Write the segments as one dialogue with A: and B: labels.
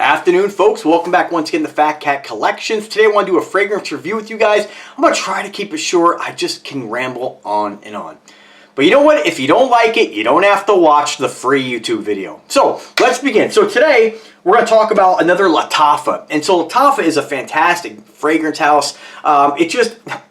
A: Afternoon, folks. Welcome back once again to Fat Cat Collections. Today I want to do a fragrance review with you guys. I'm going to try to keep it short. I just can ramble on and on. But you know what? If you don't like it, you don't have to watch the free YouTube video. So let's begin. So today we're going to talk about another Lattafa. And so Lattafa is a fantastic fragrance house.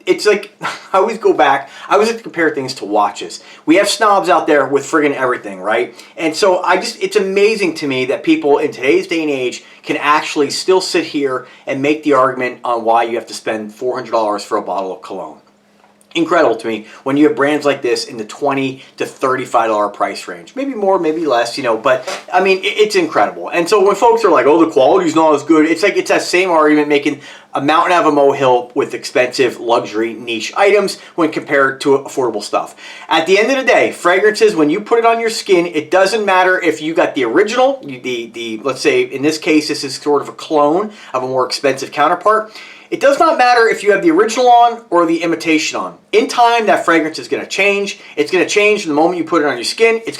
A: It's like, I always go back, I always like to compare things to watches. We have snobs out there with friggin' everything, right? And so it's amazing to me that people in today's day and age can actually still sit here and make the argument on why you have to spend $400 for a bottle of cologne. Incredible to me when you have brands like this in the $20 to $35 price range. Maybe more, maybe less, you know, but I mean, it's incredible. And so when folks are like, oh, the quality's not as good, it's like it's that same argument making a mountain out of a molehill with expensive luxury niche items when compared to affordable stuff. At the end of the day, fragrances, when you put it on your skin, it doesn't matter if you got the original, let's say in this case, this is sort of a clone of a more expensive counterpart. It does not matter if you have the original on or the imitation on. In time, that fragrance is going to change. It's going to change the moment you put it on your skin. It's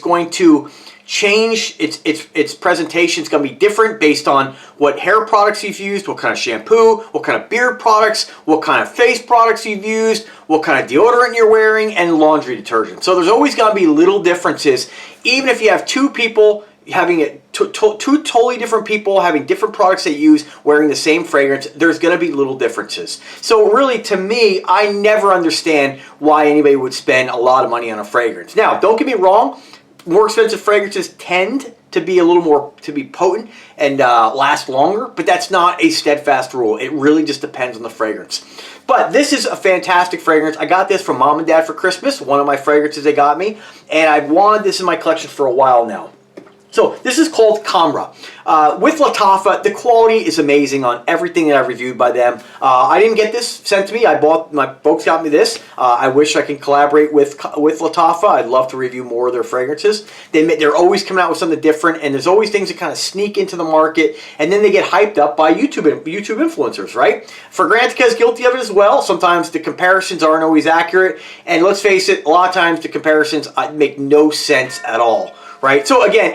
A: going to change its presentation. It's going to be different based on what hair products you've used, what kind of shampoo, what kind of beard products, what kind of face products you've used, what kind of deodorant you're wearing, and laundry detergent. So there's always going to be little differences, even if you have two people having two totally different people having different products they use wearing the same fragrance. There's going to be little differences. So really, to me, I never understand why anybody would spend a lot of money on a fragrance. Now, don't get me wrong, more expensive fragrances tend to be a little more potent and last longer, but that's not a steadfast rule. It really just depends on the fragrance. But this is a fantastic fragrance. I got this from Mom and Dad for Christmas, one of my fragrances they got me, and I've wanted this in my collection for a while now. So this is called Khamrah. With Lattafa, the quality is amazing on everything that I've reviewed by them. I didn't get this sent to me. My folks got me this. I wish I could collaborate with Lattafa. I'd love to review more of their fragrances. They're always coming out with something different, and there's always things that kind of sneak into the market, and then they get hyped up by YouTube influencers, right? Fragrantica is guilty of it as well. Sometimes the comparisons aren't always accurate, and let's face it, a lot of times the comparisons make no sense at all. Right? So again,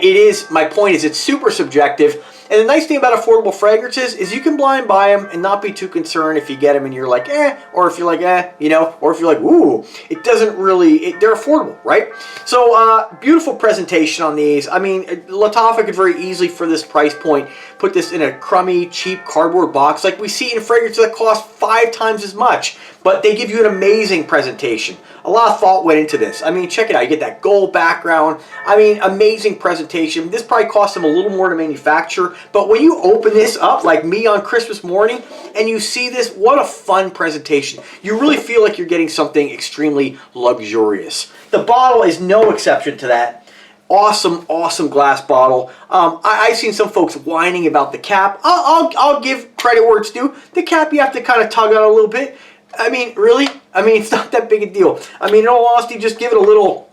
A: my point is it's super subjective. And the nice thing about affordable fragrances is you can blind buy them and not be too concerned if you get them and you're like, eh, or if you're like, eh, you know, or if you're like, ooh, it doesn't really, they're affordable, right? So beautiful presentation on these. I mean, Lattafa could very easily, for this price point, put this in a crummy, cheap cardboard box like we see in fragrances that cost 5 times as much, but they give you an amazing presentation. A lot of thought went into this. I mean, check it out. You get that gold background. I mean, amazing presentation. This probably cost them a little more to manufacture, but when you open this up, like me on Christmas morning, and you see this, what a fun presentation. You really feel like you're getting something extremely luxurious. The bottle is no exception to that. Awesome, awesome glass bottle. I've seen some folks whining about the cap. I'll give credit where it's due. The cap you have to kind of tug on a little bit. I mean, really? I mean, it's not that big a deal. I mean, in all honesty, just give it a little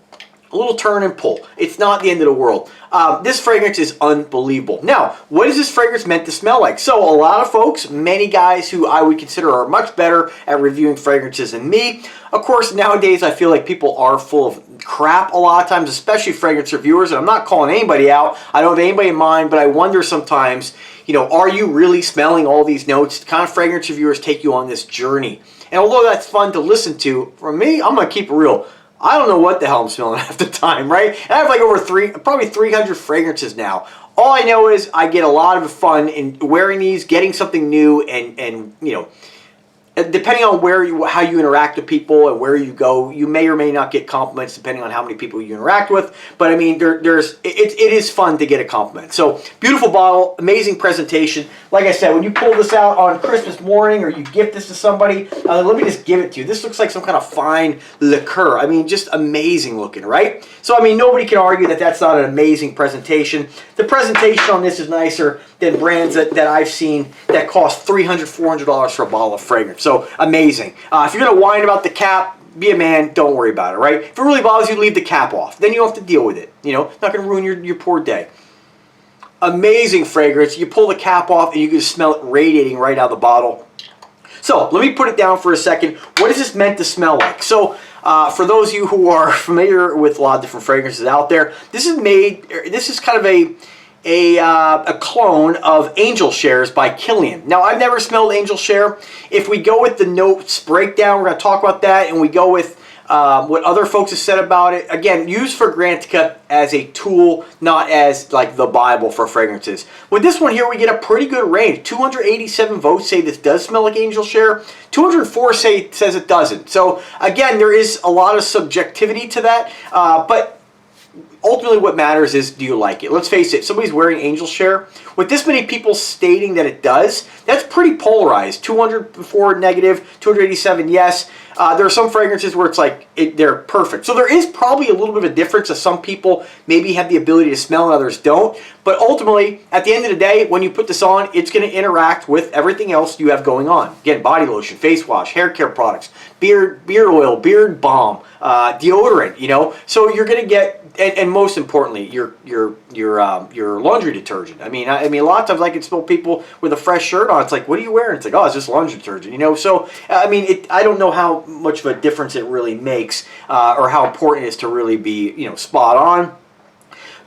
A: turn and pull. It's not the end of the world. This fragrance is unbelievable. Now, what is this fragrance meant to smell like? So a lot of folks, many guys who I would consider are much better at reviewing fragrances than me. Of course, nowadays I feel like people are full of crap a lot of times, especially fragrance reviewers, and I'm not calling anybody out. I don't have anybody in mind, but I wonder sometimes, you know, are you really smelling all these notes? The kind of fragrance reviewers take you on this journey. And although that's fun to listen to, for me, I'm going to keep it real. I don't know what the hell I'm smelling half the time, right? And I have like probably 300 fragrances now. All I know is I get a lot of fun in wearing these, getting something new, and you know, depending on how you interact with people and where you go, you may or may not get compliments depending on how many people you interact with. But I mean, it is fun to get a compliment. So beautiful bottle, amazing presentation. Like I said, when you pull this out on Christmas morning or you gift this to somebody, let me just give it to you. This looks like some kind of fine liqueur. I mean, just amazing looking, right? So I mean, nobody can argue that that's not an amazing presentation. The presentation on this is nicer than brands that I've seen that cost $300, $400 for a bottle of fragrance. So amazing. If you're going to whine about the cap, be a man, don't worry about it, right? If it really bothers you, leave the cap off. Then you don't have to deal with it. You know, it's not going to ruin your poor day. Amazing fragrance. You pull the cap off and you can smell it radiating right out of the bottle. So let me put it down for a second. What is this meant to smell like? So for those of you who are familiar with a lot of different fragrances out there, this is kind of a a clone of Angel Shares by Kilian. Now, I've never smelled Angel Share. If we go with the notes breakdown, we're going to talk about that, and we go with what other folks have said about it. Again, used for Grantica as a tool, not as like the Bible for fragrances. With this one here, we get a pretty good range. 287 votes say this does smell like Angel Share. 204 says it doesn't. So again, there is a lot of subjectivity to that, but ultimately what matters is, do you like it? Let's face it, somebody's wearing Angel Share. With this many people stating that it does, that's pretty polarized. 204 negative, 287 yes. There are some fragrances where it's like, they're perfect. So there is probably a little bit of a difference, as some people maybe have the ability to smell and others don't. But ultimately, at the end of the day, when you put this on, it's going to interact with everything else you have going on. Again, body lotion, face wash, hair care products, beard oil, beard balm, deodorant, you know. So you're going to get, and most importantly, your laundry detergent. I mean, a lot of times I can smell people with a fresh shirt on. It's like, what are you wearing? It's like, oh, it's just laundry detergent, you know. So I mean, I don't know how much of a difference it really makes, or how important it is to really be, you know, spot on.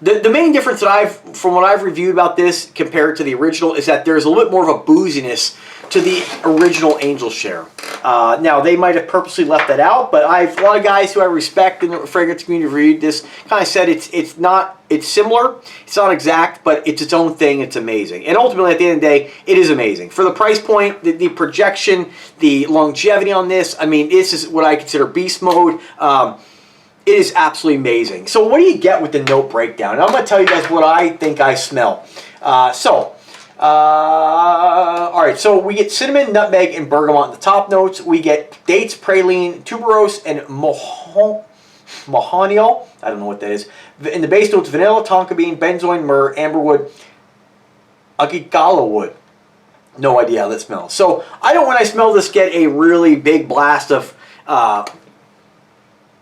A: The main difference that from what I've reviewed about this compared to the original, is that there's a little bit more of a booziness to the original Angel Share. Now, they might have purposely left that out, but a lot of guys who I respect in the fragrance community read this kind of said it's similar, it's not exact, but it's its own thing. It's amazing. And ultimately, at the end of the day, it is amazing. For the price point, the projection, the longevity on this, I mean, this is what I consider beast mode. It is absolutely amazing. So what do you get with the note breakdown? And I'm going to tell you guys what I think I smell. All right, so we get cinnamon, nutmeg, and bergamot in the top notes. We get dates, praline, tuberose, and mohonial. I don't know what that is. In the base notes, vanilla, tonka bean, benzoin, myrrh, amberwood, agigala wood. No idea how that smells. So I don't, when I smell this, get a really big blast of,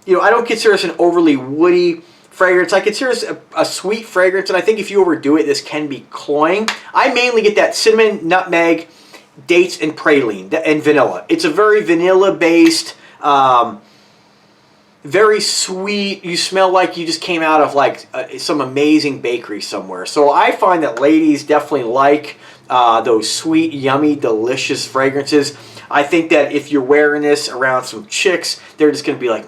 A: you know, I don't consider this an overly woody fragrance. I consider this a sweet fragrance, and I think if you overdo it, this can be cloying. I mainly get that cinnamon, nutmeg, dates, and praline, and vanilla. It's a very vanilla-based, very sweet. You smell like you just came out of like some amazing bakery somewhere. So I find that ladies definitely like those sweet, yummy, delicious fragrances. I think that if you're wearing this around some chicks, they're just going to be like,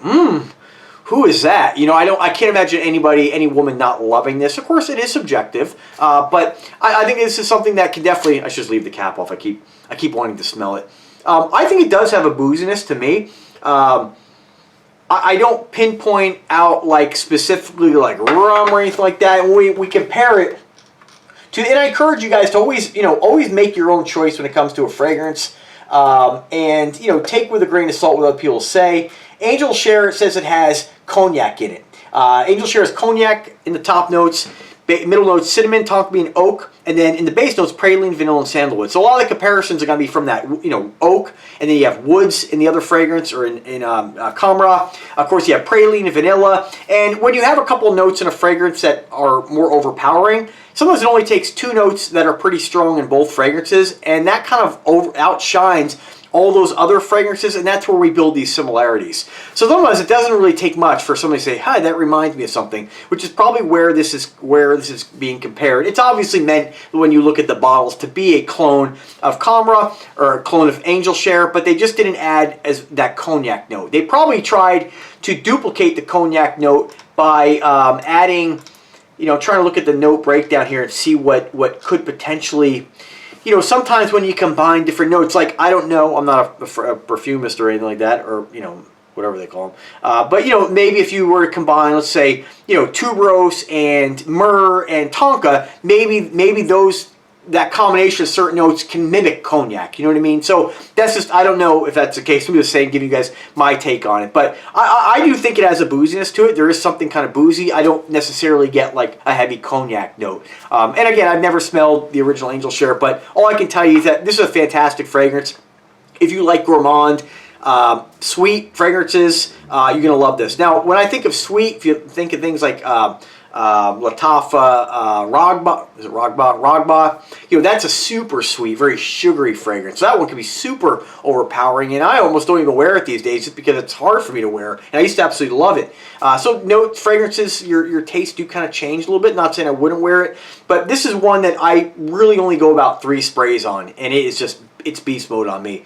A: who is that? You know, I can't imagine any woman not loving this. Of course, it is subjective, but I think this is something that can definitely, I should just leave the cap off. I keep wanting to smell it. I think it does have a booziness to me. I don't pinpoint out like specifically like rum or anything like that. And we compare it to, and I encourage you guys to always, you know, always make your own choice when it comes to a fragrance. And, you know, take with a grain of salt what other people say. Angel Share says it has cognac in it. Angel Share has cognac in the top notes, middle notes cinnamon, tonka bean, oak, and then in the base notes praline, vanilla, and sandalwood. So a lot of the comparisons are going to be from that, you know, oak, and then you have woods in the other fragrance, or in Khamrah. Of course, you have praline and vanilla. And when you have a couple notes in a fragrance that are more overpowering, sometimes it only takes two notes that are pretty strong in both fragrances, and that kind of outshines all those other fragrances, and that's where we build these similarities. So sometimes it doesn't really take much for somebody to say, hi, that reminds me of something, which is probably where this is being compared. It's obviously meant, when you look at the bottles, to be a clone of Khamrah or a clone of Angel Share, but they just didn't add as that cognac note. They probably tried to duplicate the cognac note by adding, you know, trying to look at the note breakdown here and see what could potentially, you know, sometimes when you combine different notes, like, I don't know, I'm not a perfumist or anything like that, or, you know, whatever they call them. But, you know, maybe if you were to combine, let's say, you know, tuberose and myrrh and tonka, maybe that combination of certain notes can mimic cognac. You know what I mean? So that's just, I don't know if that's the case. I'm just saying, giving you guys my take on it. But I do think it has a booziness to it. There is something kind of boozy. I don't necessarily get like a heavy cognac note. And again, I've never smelled the original Angel Share, but all I can tell you is that this is a fantastic fragrance. If you like gourmand, sweet fragrances, you're going to love this. Now, when I think of sweet, if you think of things like Lattafa Ragba, is it Ragba? You know, that's a super sweet, very sugary fragrance. So that one can be super overpowering, and I almost don't even wear it these days just because it's hard for me to wear. And I used to absolutely love it. So note fragrances, your tastes do kind of change a little bit. Not saying I wouldn't wear it, but this is one that I really only go about 3 sprays on, and it is just, it's beast mode on me.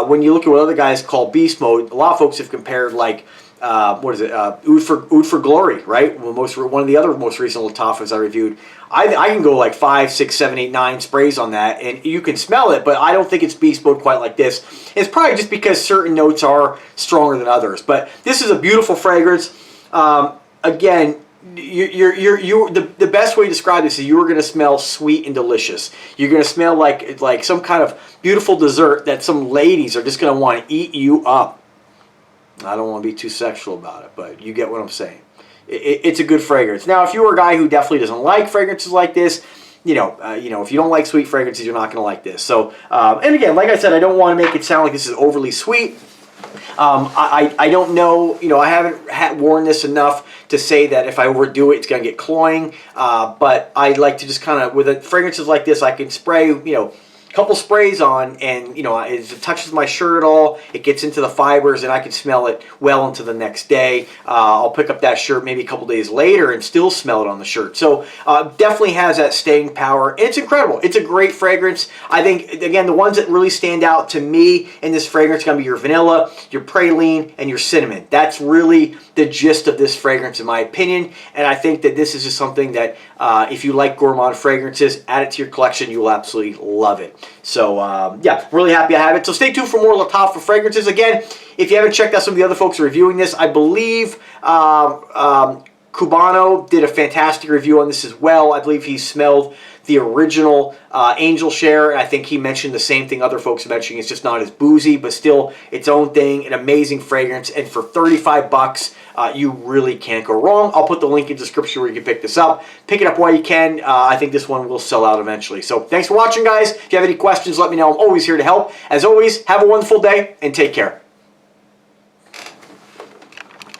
A: When you look at what other guys call beast mode, a lot of folks have compared like what is it? Oud for Glory, right? Well, one of the other most recent Lattafas I reviewed. I can go like 5, 6, 7, 8, 9 sprays on that, and you can smell it, but I don't think it's beast mode quite like this. It's probably just because certain notes are stronger than others. But this is a beautiful fragrance. Again, the best way to describe this is you're going to smell sweet and delicious. You're going to smell like some kind of beautiful dessert that some ladies are just going to want to eat you up. I don't want to be too sexual about it, but you get what I'm saying. It's a good fragrance. Now, if you're a guy who definitely doesn't like fragrances like this, you know, if you don't like sweet fragrances, you're not going to like this. So, and again, like I said, I don't want to make it sound like this is overly sweet. I don't know, I haven't worn this enough to say that if I overdo it, it's going to get cloying. But I like to just kind of, with fragrances like this, I can spray, couple sprays on, and it touches my shirt at all, it gets into the fibers, and I can smell it well into the next day. I'll pick up that shirt maybe a couple days later and still smell it on the shirt. So definitely has that staying power. It's incredible. It's a great fragrance. I think, again, the ones that really stand out to me in this fragrance are going to be your vanilla, your praline, and your cinnamon. That's really the gist of this fragrance in my opinion, and I think that this is just something that if you like gourmand fragrances, add it to your collection. You will absolutely love it. So yeah, really happy I have it. So stay tuned for more Lattafa fragrances. Again, if you haven't checked out some of the other folks reviewing this, I believe Cubano did a fantastic review on this as well. I believe he smelled the original Angel Share, and I think he mentioned the same thing other folks are mentioning. It's just not as boozy, but still its own thing, an amazing fragrance, and for 35 bucks, you really can't go wrong. I'll put the link in the description where you can pick this up. Pick it up while you can. I think this one will sell out eventually. So thanks for watching, guys. If you have any questions, let me know. I'm always here to help. As always, have a wonderful day, and take care.